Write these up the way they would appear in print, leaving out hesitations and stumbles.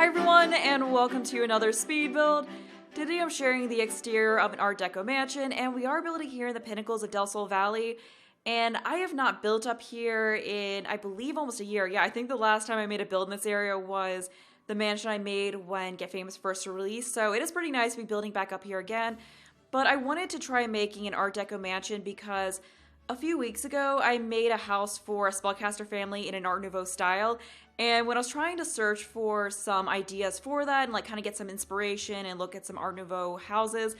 Hi everyone, and welcome to another speed build. Today I'm sharing the exterior of an Art Deco mansion, and we are building here in the pinnacles of Del Sol Valley. And I have not built up here in, I believe, almost a year. Yeah, I think the last time I made a build in this area was the mansion I made when Get Famous first released. So it is pretty nice to be building back up here again. But I wanted to try making an Art Deco mansion because a few weeks ago I made a house for a spellcaster family in an Art Nouveau style. And when I was trying to search for some ideas for that and like kind of get some inspiration and look at some Art Nouveau houses,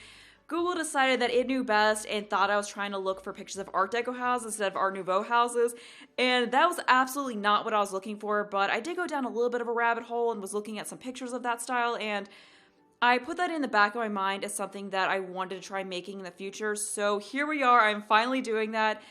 Google decided that it knew best and thought I was trying to look for pictures of Art Deco houses instead of Art Nouveau houses. And that was absolutely not what I was looking for, but I did go down a little bit of a rabbit hole and was looking at some pictures of that style, and I put that in the back of my mind as something that I wanted to try making in the future. So here we are, I'm finally doing that.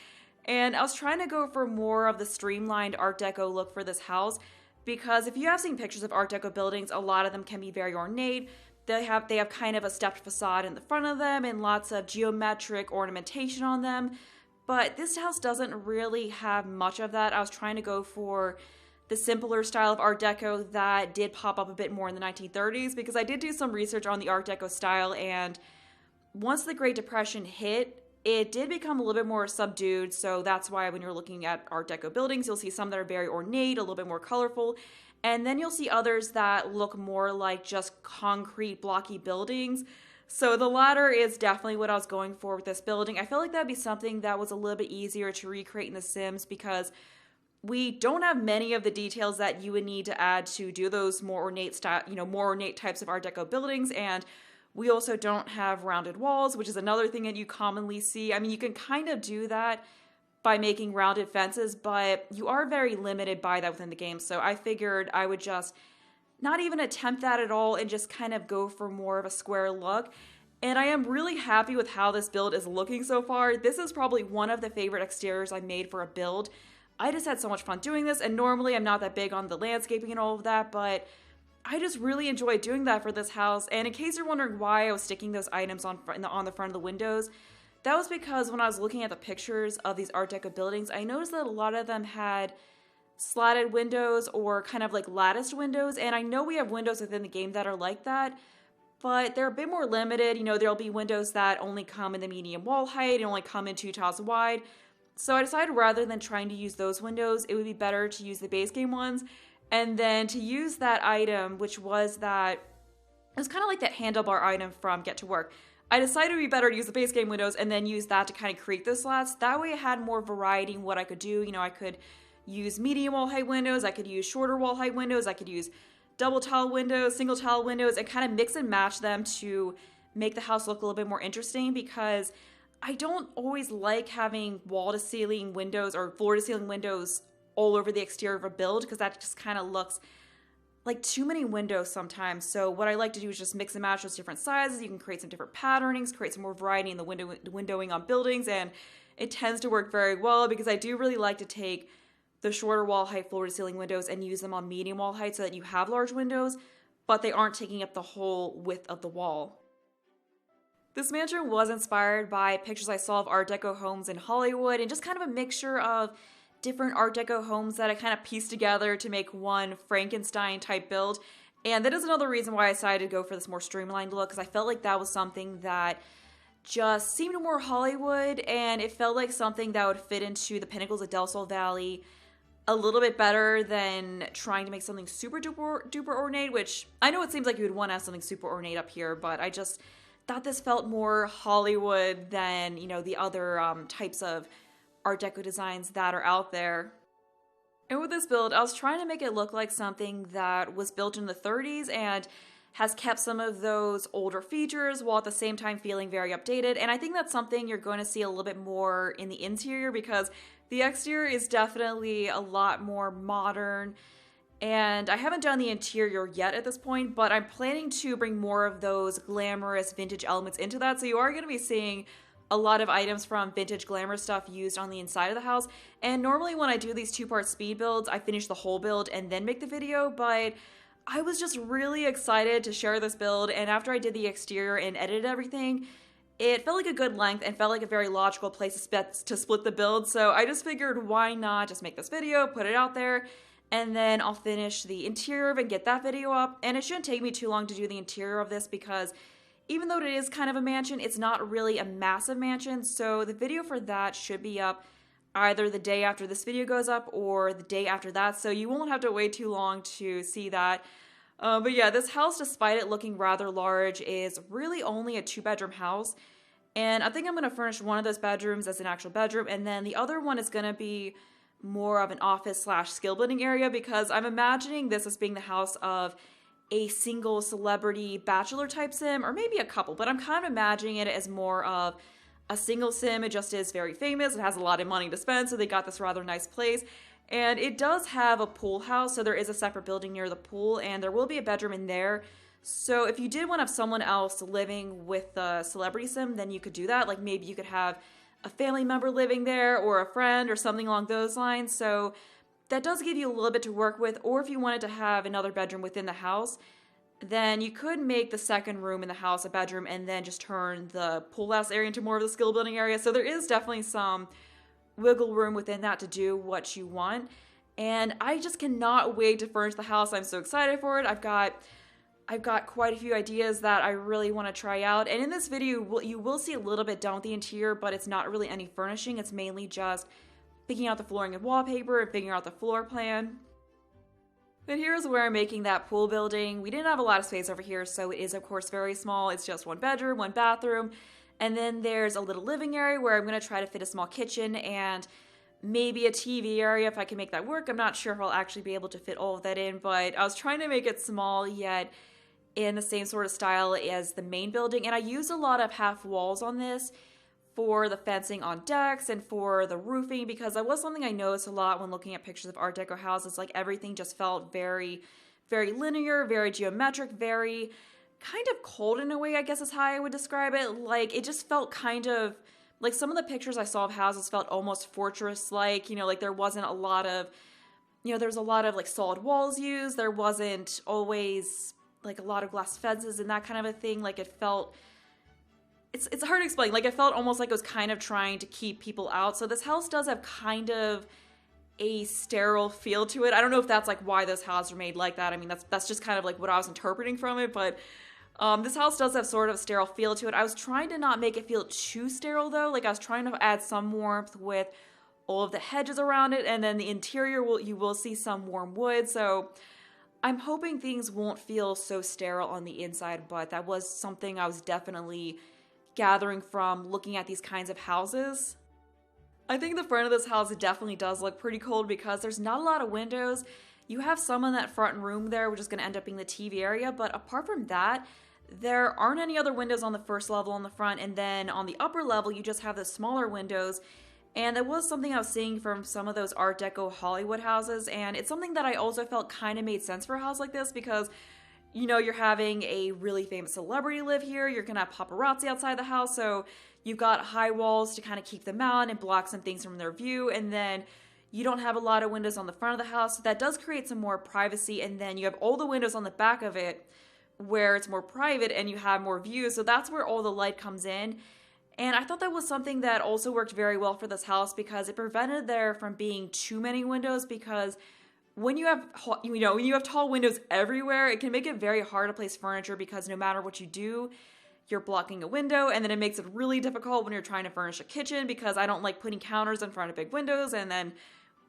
And I was trying to go for more of the streamlined Art Deco look for this house, because if you have seen pictures of Art Deco buildings, a lot of them can be very ornate. They have kind of a stepped facade in the front of them and lots of geometric ornamentation on them. But this house doesn't really have much of that. I was trying to go for the simpler style of Art Deco that did pop up a bit more in the 1930s, because I did do some research on the Art Deco style, and once the Great Depression hit, it did become a little bit more subdued. So that's why when you're looking at Art Deco buildings, you'll see some that are very ornate, a little bit more colorful, and then you'll see others that look more like just concrete blocky buildings. So the latter is definitely what I was going for with this building. I felt like that'd be something that was a little bit easier to recreate in The Sims, because we don't have many of the details that you would need to add to do those more ornate style, more ornate types of Art Deco buildings. And we also don't have rounded walls, which is another thing that you commonly see. I mean, you can kind of do that by making rounded fences, but you are very limited by that within the game. So I figured I would just not even attempt that at all and just kind of go for more of a square look. And I am really happy with how this build is looking so far. This is probably one of the favorite exteriors I made for a build. I just had so much fun doing this, and normally I'm not that big on the landscaping and all of that, but I just really enjoyed doing that for this house. And in case you're wondering why I was sticking those items on the front of the windows, that was because when I was looking at the pictures of these Art Deco buildings, I noticed that a lot of them had slatted windows or kind of like latticed windows. And I know we have windows within the game that are like that, but they're a bit more limited. There'll be windows that only come in the medium wall height and only come in 2 tiles wide. So I decided rather than trying to use those windows, it would be better to use the base game ones. And then to use that item, which was it was kind of like that handlebar item from Get to Work. I decided it would be better to use the base game windows and then use that to kind of create those slats. That way I had more variety in what I could do. I could use medium wall height windows, I could use shorter wall height windows, I could use double tile windows, single tile windows, and kind of mix and match them to make the house look a little bit more interesting, because I don't always like having wall to ceiling windows or floor to ceiling windows all over the exterior of a build, because that just kind of looks like too many windows sometimes. So what I like to do is just mix and match those different sizes. You can create some different patternings, create some more variety in the windowing on buildings, and it tends to work very well, because I do really like to take the shorter wall height floor to ceiling windows and use them on medium wall height so that you have large windows, but they aren't taking up the whole width of the wall. This mansion was inspired by pictures I saw of Art Deco homes in Hollywood, and just kind of a mixture of different Art Deco homes that I kind of pieced together to make one Frankenstein type build. And that is another reason why I decided to go for this more streamlined look, because I felt like that was something that just seemed more Hollywood, and it felt like something that would fit into the pinnacles of Del Sol Valley a little bit better than trying to make something super duper ornate, which I know it seems like you would want to have something super ornate up here, but I just thought this felt more Hollywood than, the other types of Art Deco designs that are out there. And with this build, I was trying to make it look like something that was built in the 30s and has kept some of those older features while at the same time feeling very updated. And I think that's something you're going to see a little bit more in the interior, because the exterior is definitely a lot more modern. And I haven't done the interior yet at this point, but I'm planning to bring more of those glamorous vintage elements into that. So you are going to be seeing a lot of items from vintage glamour stuff used on the inside of the house. And normally when I do these 2-part speed builds, I finish the whole build and then make the video, but I was just really excited to share this build, and after I did the exterior and edited everything, it felt like a good length and felt like a very logical place to split the build. So I just figured, why not just make this video, put it out there, and then I'll finish the interior of it and get that video up. And it shouldn't take me too long to do the interior of this because even though it is kind of a mansion, it's not really a massive mansion. So the video for that should be up either the day after this video goes up or the day after that. So you won't have to wait too long to see that. But yeah, this house, despite it looking rather large, is really only a 2-bedroom house. And I think I'm going to furnish one of those bedrooms as an actual bedroom. And then the other one is going to be more of an office / skill building area because I'm imagining this as being the house of a single celebrity bachelor type sim, or maybe a couple, but I'm kind of imagining it as more of a single sim. It just is very famous. It has a lot of money to spend, so they got this rather nice place. And it does have a pool house, so there is a separate building near the pool, and there will be a bedroom in there. So if you did want to have someone else living with the celebrity sim, then you could do that. Like maybe you could have a family member living there or a friend or something along those lines. So that does give you a little bit to work with. Or if you wanted to have another bedroom within the house, then you could make the second room in the house a bedroom and then just turn the pool house area into more of the skill building area. So there is definitely some wiggle room within that to do what you want. And I just cannot wait to furnish the house. I'm so excited for it. I've got quite a few ideas that I really want to try out. And in this video, you will see a little bit done with the interior, but it's not really any furnishing. It's mainly just picking out the flooring and wallpaper and figuring out the floor plan. But here's where I'm making that pool building. We didn't have a lot of space over here, so it is of course very small. It's just 1 bedroom, 1 bathroom. And then there's a little living area where I'm going to try to fit a small kitchen and maybe a TV area if I can make that work. I'm not sure if I'll actually be able to fit all of that in, but I was trying to make it small yet in the same sort of style as the main building. And I used a lot of half walls on this for the fencing on decks and for the roofing because that was something I noticed a lot when looking at pictures of Art Deco houses. Like everything just felt very, very linear, very geometric, very kind of cold in a way, I guess is how I would describe it. Like it just felt kind of like some of the pictures I saw of houses felt almost fortress-like, like there wasn't a lot of, there's a lot of like solid walls used. There wasn't always like a lot of glass fences and that kind of a thing. Like it felt, it's hard to explain. Like it felt almost like it was kind of trying to keep people out. So this house does have kind of a sterile feel to it. I don't know if that's like why those houses are made like that. I mean, that's just kind of like what I was interpreting from it, but this house does have sort of a sterile feel to it. I was trying to not make it feel too sterile though. Like I was trying to add some warmth with all of the hedges around it, and then the interior you will see some warm wood. So I'm hoping things won't feel so sterile on the inside, but that was something I was definitely gathering from looking at these kinds of houses. I think the front of this house definitely does look pretty cold because there's not a lot of windows. You have some in that front room there, which is going to end up being the TV area, but apart from that, there aren't any other windows on the first level on the front, and then on the upper level, you just have the smaller windows. And that was something I was seeing from some of those Art Deco Hollywood houses, and it's something that I also felt kind of made sense for a house like this because, you're having a really famous celebrity live here, you're going to have paparazzi outside the house, so you've got high walls to kind of keep them out and block some things from their view, and then you don't have a lot of windows on the front of the house, so that does create some more privacy, and then you have all the windows on the back of it where it's more private and you have more views, so that's where all the light comes in. And I thought that was something that also worked very well for this house because it prevented there from being too many windows, because when you have, when you have tall windows everywhere, it can make it very hard to place furniture because no matter what you do, you're blocking a window, and then it makes it really difficult when you're trying to furnish a kitchen because I don't like putting counters in front of big windows, and then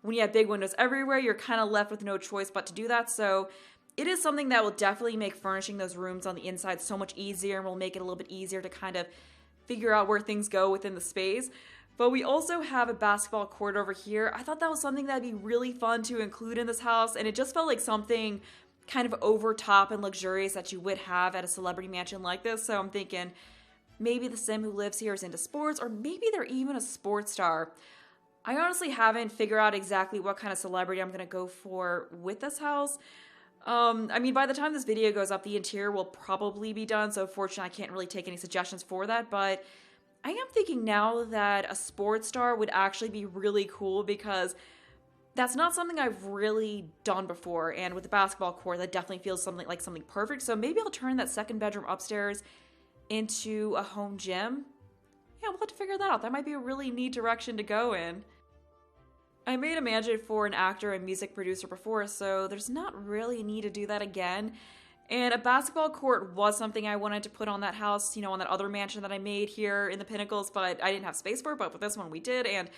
when you have big windows everywhere, you're kind of left with no choice but to do that. So it is something that will definitely make furnishing those rooms on the inside so much easier and will make it a little bit easier to kind of figure out where things go within the space. But we also have a basketball court over here. I thought that was something that'd be really fun to include in this house, and it just felt like something kind of over top and luxurious that you would have at a celebrity mansion like this. So I'm thinking maybe the sim who lives here is into sports, or maybe they're even a sports star. I honestly haven't figured out exactly what kind of celebrity I'm gonna go for with this house. I mean, by the time this video goes up, the interior will probably be done, so fortunately I can't really take any suggestions for that, but I am thinking now that a sports star would actually be really cool because that's not something I've really done before, and with the basketball court, that definitely feels something perfect, so maybe I'll turn that second bedroom upstairs into a home gym. Yeah, we'll have to figure that out. That might be a really neat direction to go in. I made a mansion for an actor and music producer before, so there's not really a need to do that again. And a basketball court was something I wanted to put on that house, on that other mansion that I made here in the Pinnacles, but I didn't have space for it, but with this one we did, and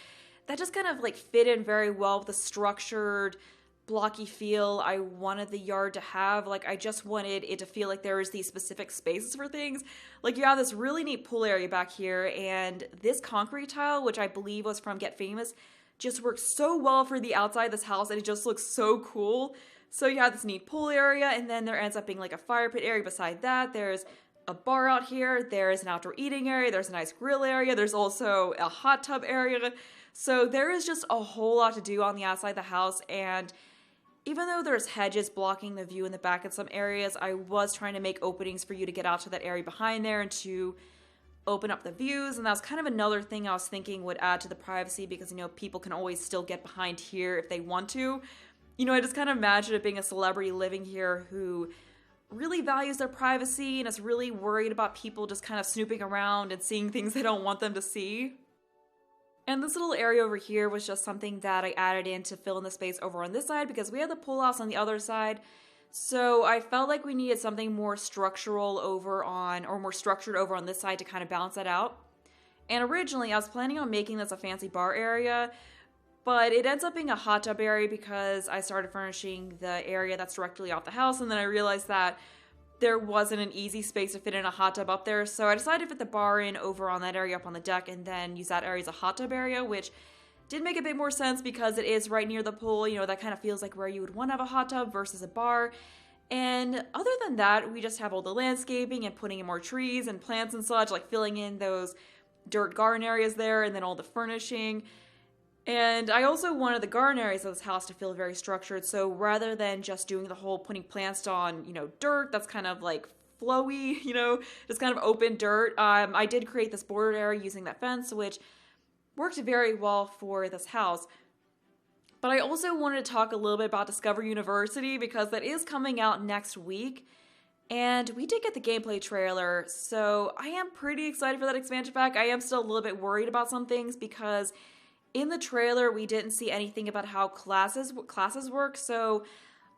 that just kind of like fit in very well with the structured, blocky feel I wanted the yard to have. Like, I just wanted it to feel like there was these specific spaces for things. Like, you have this really neat pool area back here, and this concrete tile, which I believe was from Get Famous, just works so well for the outside of this house, and it just looks so cool. So you have this neat pool area, and then there ends up being like a fire pit area beside that. There's a bar out here, there's an outdoor eating area, there's a nice grill area, there's also a hot tub area. So there is just a whole lot to do on the outside of the house, and even though there's hedges blocking the view in the back in some areas, I was trying to make openings for you to get out to that area behind there and to open up the views, and that was kind of another thing I was thinking would add to the privacy because, people can always still get behind here if they want to. I just kind of imagine it being a celebrity living here who really values their privacy and is really worried about people just kind of snooping around and seeing things they don't want them to see. And this little area over here was just something that I added in to fill in the space over on this side because we had the pull house on the other side. So I felt like we needed something more structured over on this side to kind of balance that out. And originally I was planning on making this a fancy bar area, but it ends up being a hot tub area because I started furnishing the area that's directly off the house, and then I realized that there wasn't an easy space to fit in a hot tub up there, so I decided to fit the bar in over on that area up on the deck and then use that area as a hot tub area, which did make a bit more sense because it is right near the pool. That kind of feels like where you would want to have a hot tub versus a bar. And other than that, we just have all the landscaping and putting in more trees and plants and such, like filling in those dirt garden areas there, and then all the furnishing. And I also wanted the garden areas of this house to feel very structured, so rather than just doing the whole putting plants on, dirt that's kind of like flowy, just kind of open dirt, I did create this bordered area using that fence, which worked very well for this house. But I also wanted to talk a little bit about Discover University because that is coming out next week. And we did get the gameplay trailer, so I am pretty excited for that expansion pack. I am still a little bit worried about some things because in the trailer, we didn't see anything about how classes work, so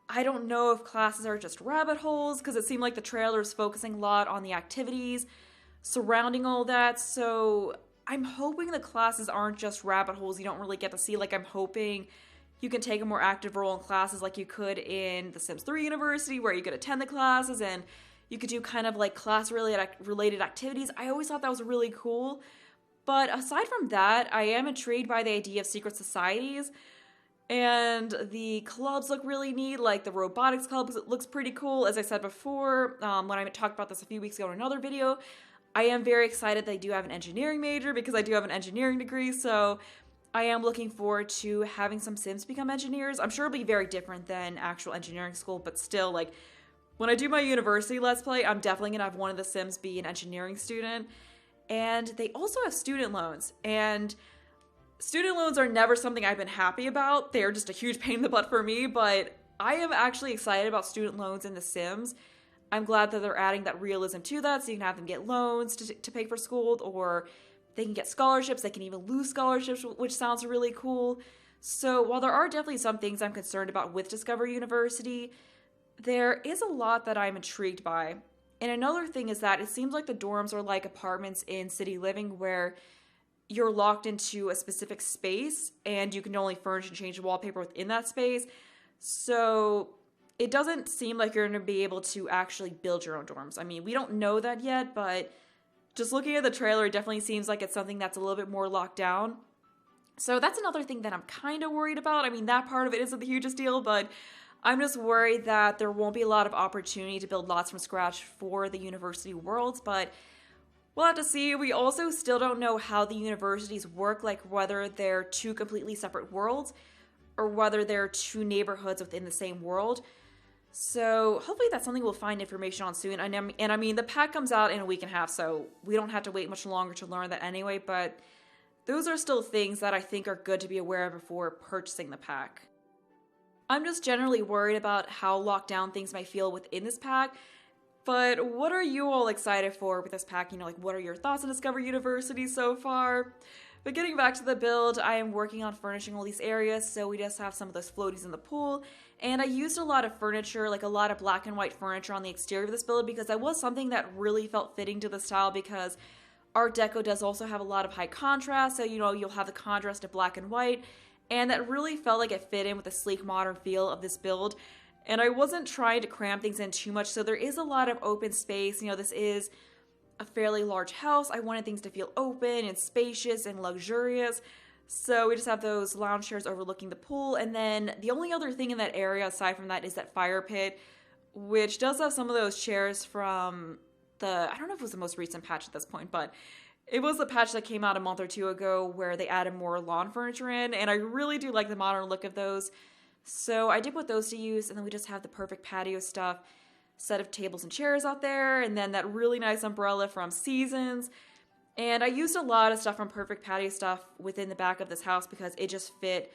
I don't know if classes are just rabbit holes, because it seemed like the trailer is focusing a lot on the activities surrounding all that, so I'm hoping the classes aren't just rabbit holes you don't really get to see. Like, I'm hoping you can take a more active role in classes like you could in The Sims 3 University, where you could attend the classes and you could do kind of like class-related activities. I always thought that was really cool. But aside from that, I am intrigued by the idea of secret societies, and the clubs look really neat. Like the robotics club looks pretty cool. As I said before, when I talked about this a few weeks ago in another video, I am very excited that I do have an engineering major because I do have an engineering degree, so I am looking forward to having some Sims become engineers. I'm sure it'll be very different than actual engineering school, but still, like, when I do my university Let's Play, I'm definitely going to have one of the Sims be an engineering student. And they also have student loans, and student loans are never something I've been happy about. They're just a huge pain in the butt for me, but I am actually excited about student loans in The Sims. I'm glad that they're adding that realism to that, so you can have them get loans to pay for school, or they can get scholarships. They can even lose scholarships, which sounds really cool. So while there are definitely some things I'm concerned about with Discover University, there is a lot that I'm intrigued by. And another thing is that it seems like the dorms are like apartments in City Living where you're locked into a specific space and you can only furnish and change the wallpaper within that space. So it doesn't seem like you're going to be able to actually build your own dorms. I mean, we don't know that yet, but just looking at the trailer, it definitely seems like it's something that's a little bit more locked down. So that's another thing that I'm kind of worried about. I mean, that part of it isn't the hugest deal, but I'm just worried that there won't be a lot of opportunity to build lots from scratch for the university worlds, but we'll have to see. We also still don't know how the universities work, like whether they're two completely separate worlds or whether they're two neighborhoods within the same world. So hopefully that's something we'll find information on soon. And I mean, the pack comes out in a week and a half, so we don't have to wait much longer to learn that anyway, but those are still things that I think are good to be aware of before purchasing the pack. I'm just generally worried about how locked down things might feel within this pack, but what are you all excited for with this pack? Like, what are your thoughts on Discover University so far? But getting back to the build, I am working on furnishing all these areas, so we just have some of those floaties in the pool. And I used a lot of furniture, like a lot of black and white furniture on the exterior of this build because that was something that really felt fitting to the style because Art Deco does also have a lot of high contrast, so you'll have the contrast of black and white, and that really felt like it fit in with the sleek modern feel of this build. And I wasn't trying to cram things in too much, so there is a lot of open space. This is a fairly large house. I wanted things to feel open and spacious and luxurious. So we just have those lounge chairs overlooking the pool. And then the only other thing in that area aside from that is that fire pit, which does have some of those chairs from I don't know if it was the most recent patch at this point, but it was the patch that came out a month or two ago where they added more lawn furniture in. And I really do like the modern look of those. So I did put those to use, and then we just have the perfect patio stuff. Set of tables and chairs out there, and then that really nice umbrella from Seasons. And I used a lot of stuff from Perfect Patio stuff within the back of this house because it just fit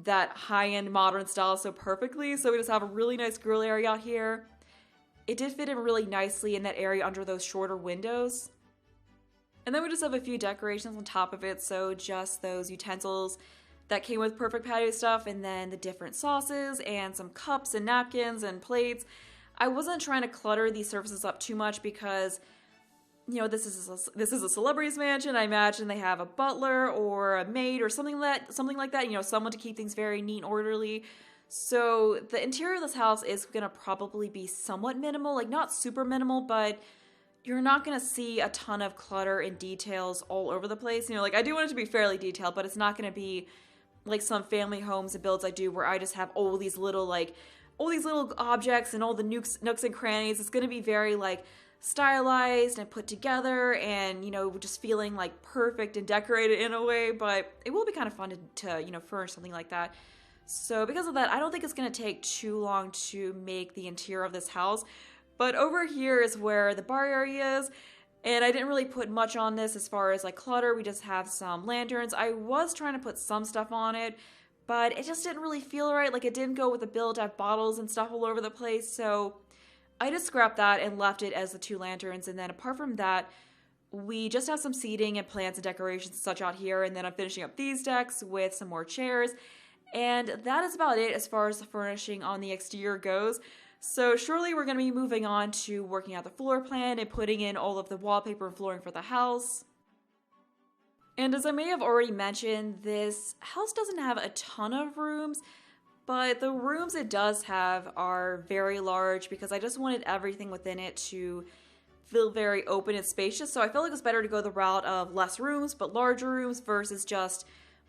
that high-end modern style so perfectly. So we just have a really nice grill area out here. It did fit in really nicely in that area under those shorter windows. And then we just have a few decorations on top of it, so just those utensils that came with Perfect Patio stuff, and then the different sauces and some cups and napkins and plates. I wasn't trying to clutter these surfaces up too much because, this is a celebrity's mansion. I imagine they have a butler or a maid or something like that. Someone to keep things very neat and orderly. So the interior of this house is gonna probably be somewhat minimal, like not super minimal, but you're not gonna see a ton of clutter and details all over the place. I do want it to be fairly detailed, but it's not gonna be like some family homes and builds I do where I just have all these little objects and all the nooks and crannies. It's going to be very stylized and put together and, just feeling perfect and decorated in a way, but it will be kind of fun to furnish something like that. So because of that, I don't think it's going to take too long to make the interior of this house. But over here is where the bar area is. And I didn't really put much on this as far as clutter. We just have some lanterns. I was trying to put some stuff on it, but it just didn't really feel right. It didn't go with the build. I have bottles and stuff all over the place. So I just scrapped that and left it as the 2 lanterns. And then apart from that, we just have some seating and plants and decorations and such out here. And then I'm finishing up these decks with some more chairs. And that is about it as far as the furnishing on the exterior goes. So shortly we're going to be moving on to working out the floor plan and putting in all of the wallpaper and flooring for the house. And as I may have already mentioned, this house doesn't have a ton of rooms, but the rooms it does have are very large because I just wanted everything within it to feel very open and spacious. So I felt like it was better to go the route of less rooms, but larger rooms versus just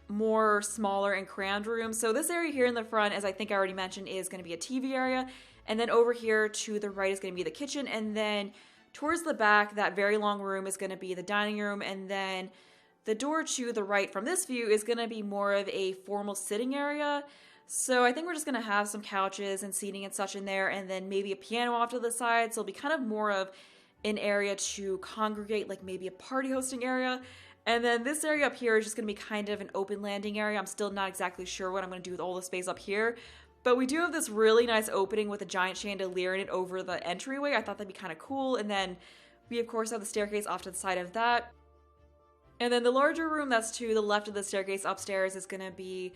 more smaller and crammed rooms. So this area here in the front, as I think I already mentioned, is going to be a TV area. And then over here to the right is going to be the kitchen. And then towards the back, that very long room is going to be the dining room. And then the door to the right from this view is going to be more of a formal sitting area. So I think we're just going to have some couches and seating and such in there. And then maybe a piano off to the side. So it'll be kind of more of an area to congregate, like maybe a party hosting area. And then this area up here is just going to be kind of an open landing area. I'm still not exactly sure what I'm going to do with all the space up here. But we do have this really nice opening with a giant chandelier in it over the entryway. I thought that'd be kind of cool. And then we, of course, have the staircase off to the side of that. And then the larger room that's to the left of the staircase upstairs is going to be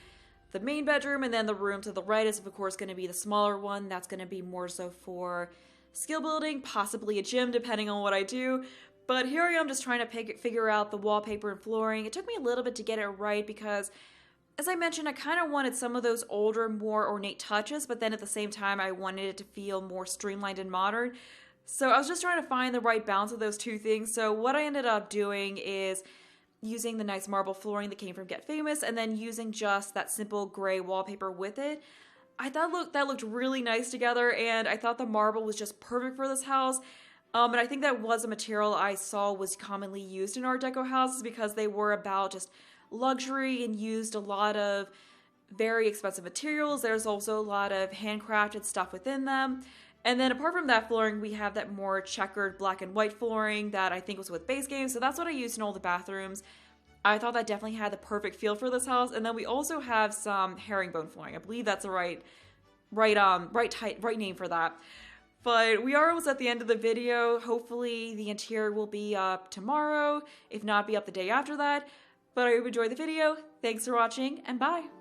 the main bedroom. And then the room to the right is, of course, going to be the smaller one. That's going to be more so for skill building, possibly a gym, depending on what I do. But here I am just trying to figure out the wallpaper and flooring. It took me a little bit to get it right because, as I mentioned, I kind of wanted some of those older, more ornate touches, but then at the same time, I wanted it to feel more streamlined and modern. So I was just trying to find the right balance of those two things. So what I ended up doing is using the nice marble flooring that came from Get Famous and then using just that simple gray wallpaper with it. I thought that looked really nice together, and I thought the marble was just perfect for this house. And I think that was a material I saw was commonly used in Art Deco houses because they were about just luxury and used a lot of very expensive materials. There's also a lot of handcrafted stuff within them. And then apart from that flooring, we have that more checkered black and white flooring that I think was with base game. So that's what I used in all the bathrooms. I thought that definitely had the perfect feel for this house. And then we also have some herringbone flooring. I believe that's the right name for that. But we are almost at the end of the video. Hopefully the interior will be up tomorrow, if not be up the day after that. But I hope you enjoyed the video. Thanks for watching, and bye!